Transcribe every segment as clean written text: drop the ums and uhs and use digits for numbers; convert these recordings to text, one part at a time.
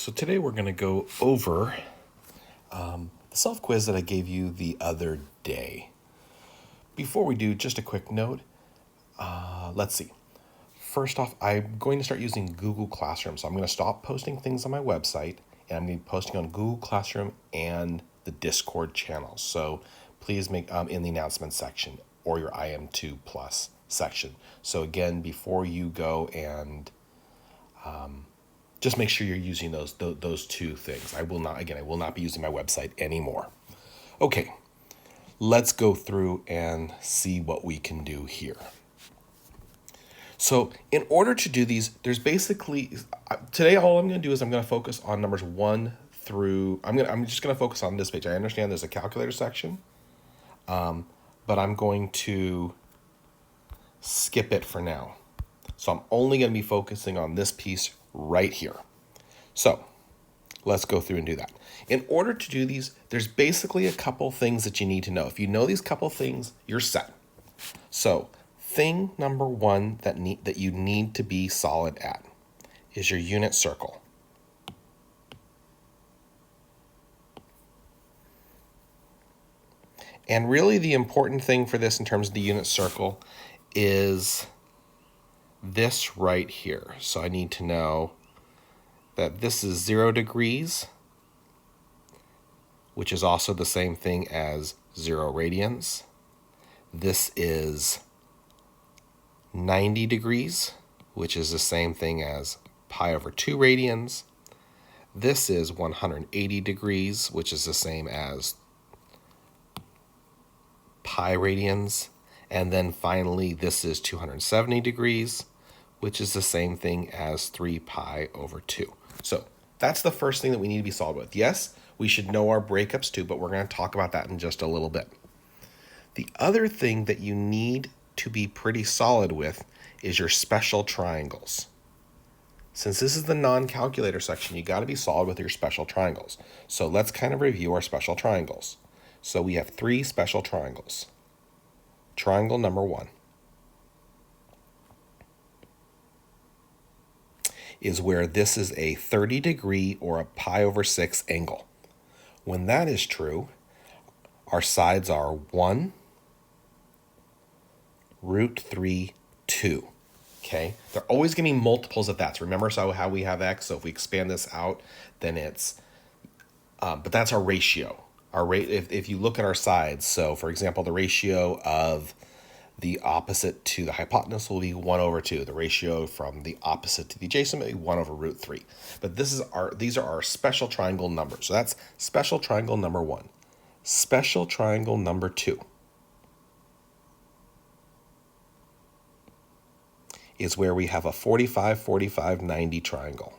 So today we're going to go over the self-quiz that I gave you the other day. Before we do, just a quick note. Let's see. First off, I'm going to start using Google Classroom. So I'm going to stop posting things on my website, and I'm going to be posting on Google Classroom and the Discord channel. So please make in the announcement section or your IM2 Plus section. So again, before you go and just make sure you're using those two things. I will not be using my website anymore. Okay, let's go through and see what we can do here. So in order to do these, there's basically, today all I'm going to do is I'm going to focus on numbers 1 through, I'm just going to focus on this page. I understand there's a calculator section, but I'm going to skip it for now. So I'm only going to be focusing on this piece right here. So let's go through and do that. In order to do these, there's basically a couple things that you need to know. If you know these couple things, you're set. So thing number 1 that you need to be solid at is your unit circle. And really the important thing for this in terms of the unit circle is this right here. So I need to know that this is 0 degrees, which is also the same thing as 0 radians. This is 90 degrees, which is the same thing as pi over 2 radians. This is 180 degrees, which is the same as pi radians. And then finally, this is 270 degrees, which is the same thing as 3 pi over 2. So that's the first thing that we need to be solid with. Yes, we should know our breakups too, but we're going to talk about that in just a little bit. The other thing that you need to be pretty solid with is your special triangles. Since this is the non-calculator section, you got to be solid with your special triangles. So let's kind of review our special triangles. So we have 3 special triangles. Triangle number 1 is where this is a 30 degree or a pi over 6 angle. When that is true, our sides are 1, root 3, 2. Okay? They're always going to be multiples of that. So remember how we have x, so if we expand this out, then it's, but that's our ratio. If you look at our sides, so for example, the ratio of the opposite to the hypotenuse will be 1 over 2. The ratio from the opposite to the adjacent will be 1 over root 3. But these are our special triangle numbers. So that's special triangle number 1. Special triangle number 2 is where we have a 45, 45, 90 triangle.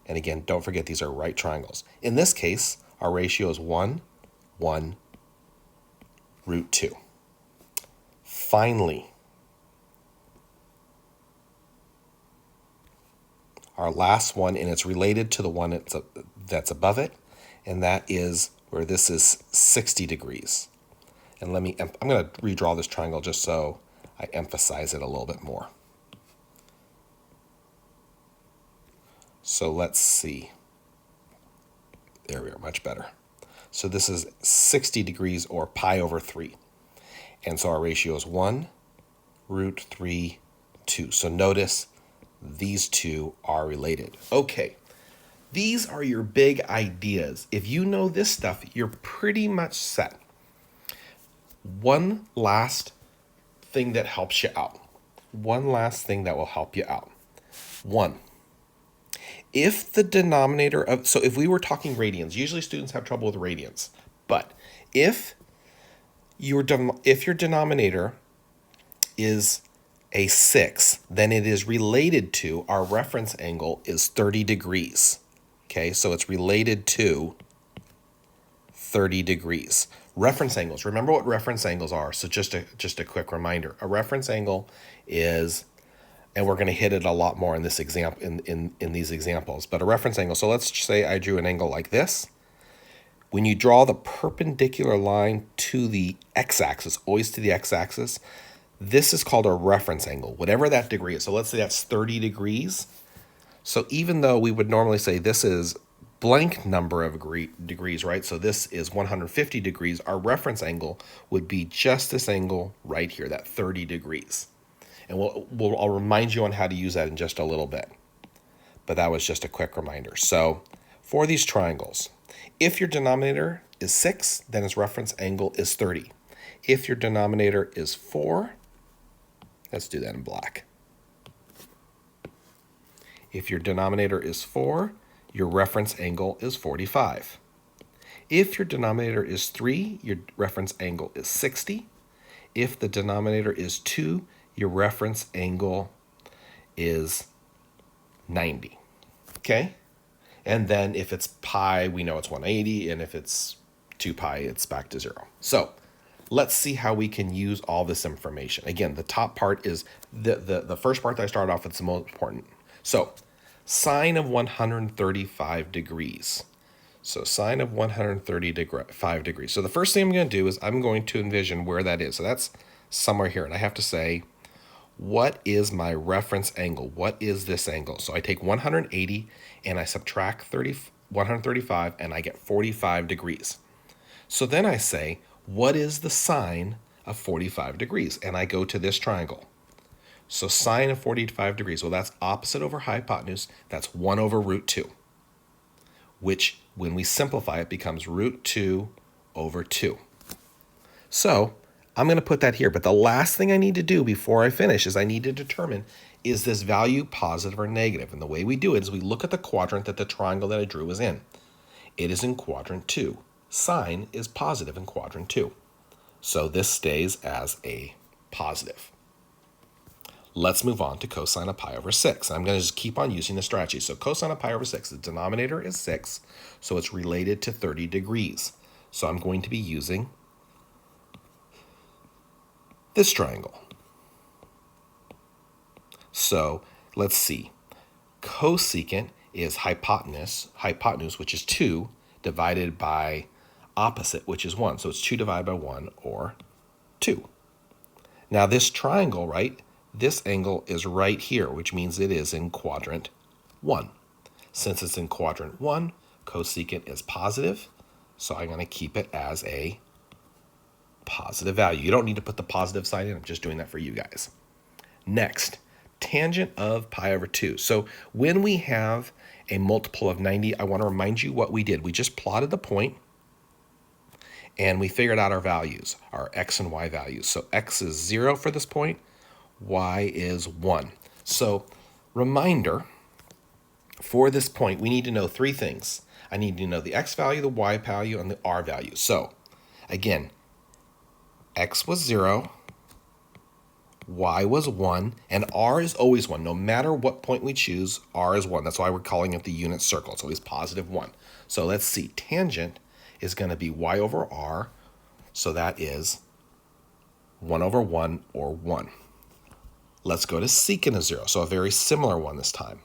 And again, don't forget these are right triangles. In this case, our ratio is 1, 1, root 2. Finally, our last one, and it's related to the one that's above it, and that is where this is 60 degrees. And I'm going to redraw this triangle just so I emphasize it a little bit more. So let's see. There we are, much better. So this is 60 degrees or pi over 3. And so our ratio is 1, root 3, 2. So notice these two are related. Okay, these are your big ideas. If you know this stuff, you're pretty much set. One last thing that helps you out. One last thing that will help you out. 1. If the denominator of, so if we were talking radians, usually students have trouble with radians, but if your denominator is a 6, then it is related to, our reference angle is 30 degrees. Okay, so it's related to 30 degrees. Reference angles, remember what reference angles are. So just a quick reminder. A reference angle is, and we're going to hit it a lot more in this example in these examples, but a reference angle. So let's say I drew an angle like this. When you draw the perpendicular line to the x-axis, always to the x-axis, this is called a reference angle, whatever that degree is. So let's say that's 30 degrees. So even though we would normally say this is blank number of degrees, right? So this is 150 degrees. Our reference angle would be just this angle right here, that 30 degrees. And I'll remind you on how to use that in just a little bit. But that was just a quick reminder. So for these triangles, if your denominator is 6, then its reference angle is 30. If your denominator is 4, let's do that in black. If your denominator is 4, your reference angle is 45. If your denominator is 3, your reference angle is 60. If the denominator is 2, your reference angle is 90. Okay? And then if it's pi, we know it's 180, and if it's 2 pi, it's back to 0. So let's see how we can use all this information. Again, the top part is the first part that I started off with is the most important. So sine of 135 degrees. So sine of 135 degrees. So the first thing I'm going to do is I'm going to envision where that is. So that's somewhere here. And I have to say, what is my reference angle? What is this angle? So I take 180 and I subtract 135 and I get 45 degrees. So then I say, what is the sine of 45 degrees? And I go to this triangle. So sine of 45 degrees, well, that's opposite over hypotenuse. That's 1 over root 2, which when we simplify it becomes root 2 over 2. So I'm going to put that here. But the last thing I need to do before I finish is I need to determine, is this value positive or negative? And the way we do it is we look at the quadrant that the triangle that I drew is in. It is in quadrant 2. Sine is positive in quadrant 2. So this stays as a positive. Let's move on to cosine of pi over 6. I'm going to just keep on using the strategy. So cosine of pi over 6, the denominator is 6, so it's related to 30 degrees. So I'm going to be using this triangle. So let's see. Cosecant is hypotenuse, which is 2, divided by opposite, which is 1. So it's 2 divided by 1, or 2. Now this triangle, right, this angle is right here, which means it is in quadrant 1. Since it's in quadrant 1, cosecant is positive, so I'm going to keep it as a positive value. You don't need to put the positive sign in. I'm just doing that for you guys. Next, tangent of pi over 2. So when we have a multiple of 90, I want to remind you what we did. We just plotted the point, and we figured out our values, our x and y values. So x is 0 for this point, y is 1. So reminder, for this point, we need to know 3 things. I need to know the x value, the y value, and the r value. So again, x was 0, y was 1, and r is always 1. No matter what point we choose, r is 1. That's why we're calling it the unit circle. It's always positive 1. So let's see. Tangent is going to be y over r, so that is 1 over 1, or 1. Let's go to secant of 0, so a very similar one this time.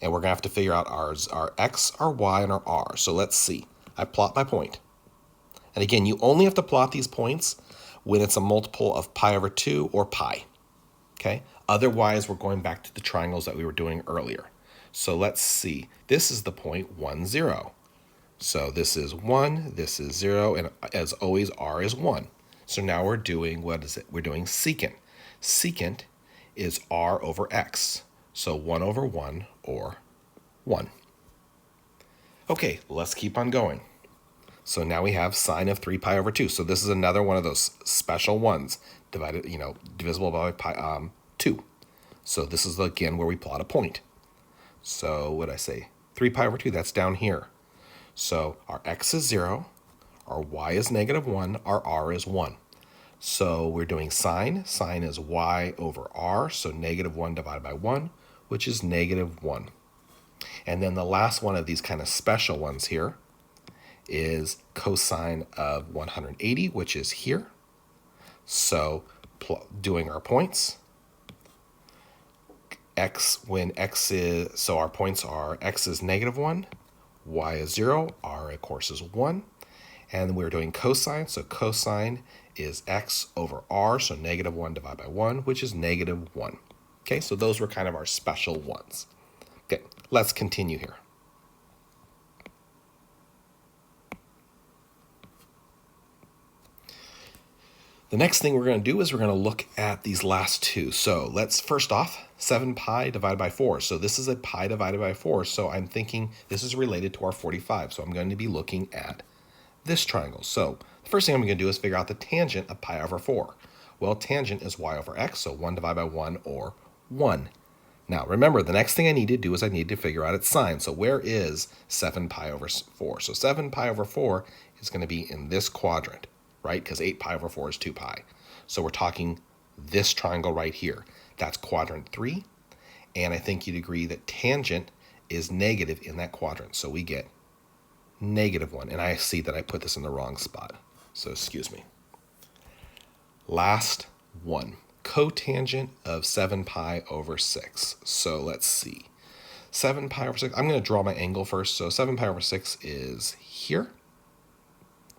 And we're going to have to figure out our x, our y, and our r. So let's see. I plot my point. And again, you only have to plot these points when it's a multiple of pi over 2 or pi. Okay? Otherwise, we're going back to the triangles that we were doing earlier. So let's see. This is the point 1, 0. So this is 1, this is 0, and as always, r is 1. So now we're doing, what is it? We're doing secant. Secant is r over x. So 1 over 1, or 1. Okay, let's keep on going. So now we have sine of 3 pi over 2. So this is another one of those special ones, divided, divisible by pi, 2. So this is, again, where we plot a point. So what did I say? 3 pi over 2, that's down here. So our x is 0, our y is negative 1, our r is 1. So we're doing sine. Sine is y over r, so negative 1 divided by 1, which is negative 1. And then the last one of these kind of special ones here is cosine of 180, which is here. So doing our points, x, when x is, so our points are x is negative 1, y is 0, r of course is 1. And we're doing cosine, so cosine is x over r, so negative 1 divided by 1, which is negative 1. Okay, so those were kind of our special ones. Okay. let's continue here. The next thing we're going to do is we're going to look at these last two. So let's first off, 7 pi divided by 4. So this is a pi divided by 4. So I'm thinking this is related to our 45. So I'm going to be looking at this triangle. So the first thing I'm going to do is figure out the tangent of pi over 4. Well, tangent is y over x, so 1 divided by 1, or 1. Now, remember, the next thing I need to do is I need to figure out its sign. So where is 7 pi over 4? So 7 pi over 4 is going to be in this quadrant, right? Because 8 pi over 4 is 2 pi. So we're talking this triangle right here. That's quadrant 3. And I think you'd agree that tangent is negative in that quadrant. So we get -1. And I see that I put this in the wrong spot. So excuse me. Last one. Cotangent of 7 pi over 6. So let's see. 7 pi over 6. I'm going to draw my angle first. So 7 pi over 6 is here.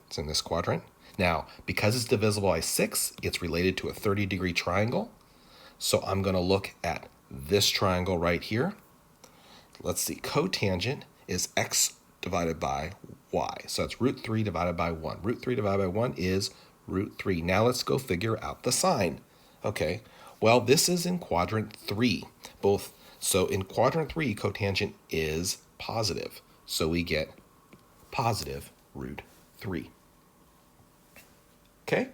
It's in this quadrant. Now, because it's divisible by 6, it's related to a 30-degree triangle. So I'm going to look at this triangle right here. Let's see. Cotangent is x divided by y. So it's root 3 divided by 1. Root 3 divided by 1 is root 3. Now let's go figure out the sign. Okay, well, this is in quadrant 3. So in quadrant 3, cotangent is positive. So we get positive root 3. Okay,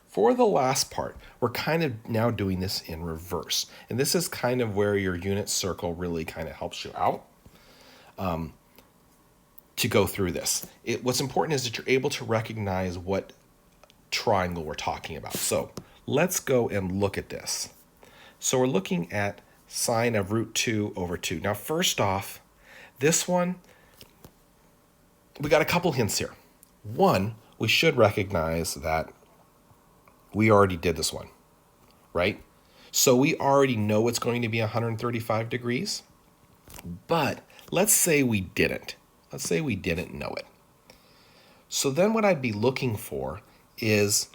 for the last part, we're kind of now doing this in reverse. And this is kind of where your unit circle really kind of helps you out to go through this. What's important is that you're able to recognize what triangle we're talking about. So let's go and look at this. So we're looking at sine of root 2 over 2. Now, first off, this one, we got a couple hints here. One, we should recognize that we already did this one, right? So we already know it's going to be 135 degrees, but let's say we didn't. Let's say we didn't know it. So then what I'd be looking for is,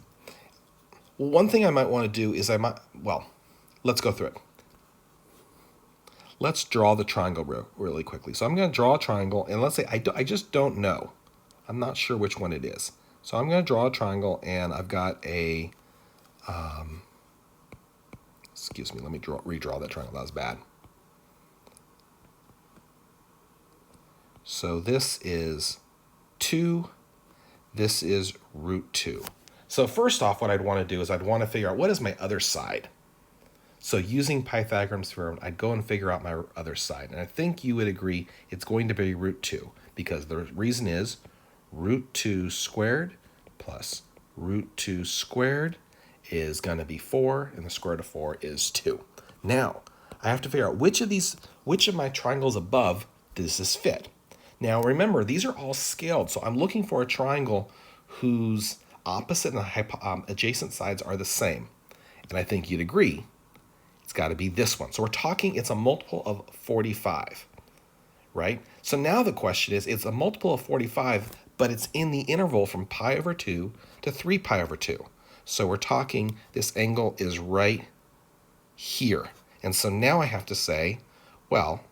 well, one thing I might want to do is let's go through it. Let's draw the triangle really quickly. So I'm going to draw a triangle, and let's say I just don't know. I'm not sure which one it is. So I'm going to draw a triangle, and I've got a, excuse me, let me redraw that triangle. That was bad. So this is 2. This is root 2. So first off, what I'd want to do is I'd want to figure out what is my other side. So using Pythagoras theorem, I'd go and figure out my other side. And I think you would agree it's going to be root 2, because the reason is root 2 squared plus root 2 squared is going to be 4, and the square root of 4 is 2. Now, I have to figure out which of my triangles above does this fit. Now, remember, these are all scaled, so I'm looking for a triangle whose opposite and adjacent sides are the same. And I think you'd agree it's got to be this one. So we're talking, it's a multiple of 45, right? So now the question is, it's a multiple of 45, but it's in the interval from pi over 2 to 3 pi over 2. So we're talking, this angle is right here. And so now I have to say, well,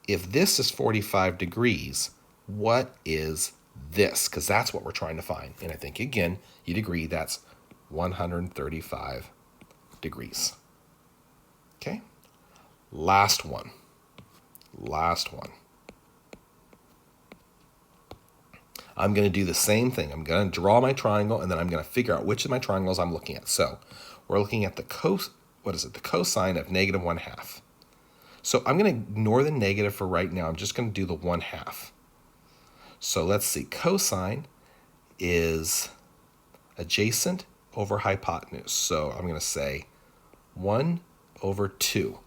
if this is 45 degrees, what is this? Because that's what we're trying to find. And I think, again, you'd agree that's 135 degrees. Okay? Last one. I'm going to do the same thing. I'm going to draw my triangle, and then I'm going to figure out which of my triangles I'm looking at. So we're looking at the cosine of -1/2. So I'm going to ignore the negative for right now. I'm just going to do the 1/2. So let's see. Cosine is adjacent over hypotenuse. So I'm going to say 1 over 2.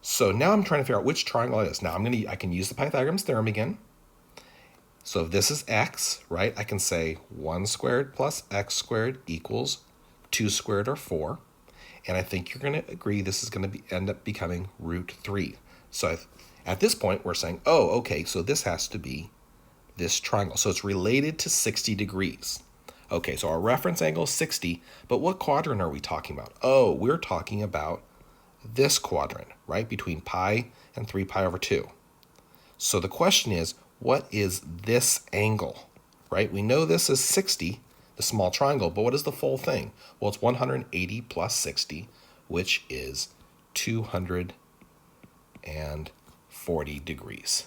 So now I'm trying to figure out which triangle it is. Now I can use the Pythagoras theorem again. So if this is x, right, I can say 1 squared plus x squared equals 2 squared, or 4. And I think you're going to agree this is going to end up becoming root 3. So at this point, we're saying, oh, okay, so this has to be this triangle. So it's related to 60 degrees. Okay, so our reference angle is 60, but what quadrant are we talking about? Oh, we're talking about this quadrant, right, between pi and 3 pi over 2. So the question is, what is this angle, right? We know this is 60, the small triangle, but what is the full thing? Well, it's 180 plus 60, which is 240 degrees.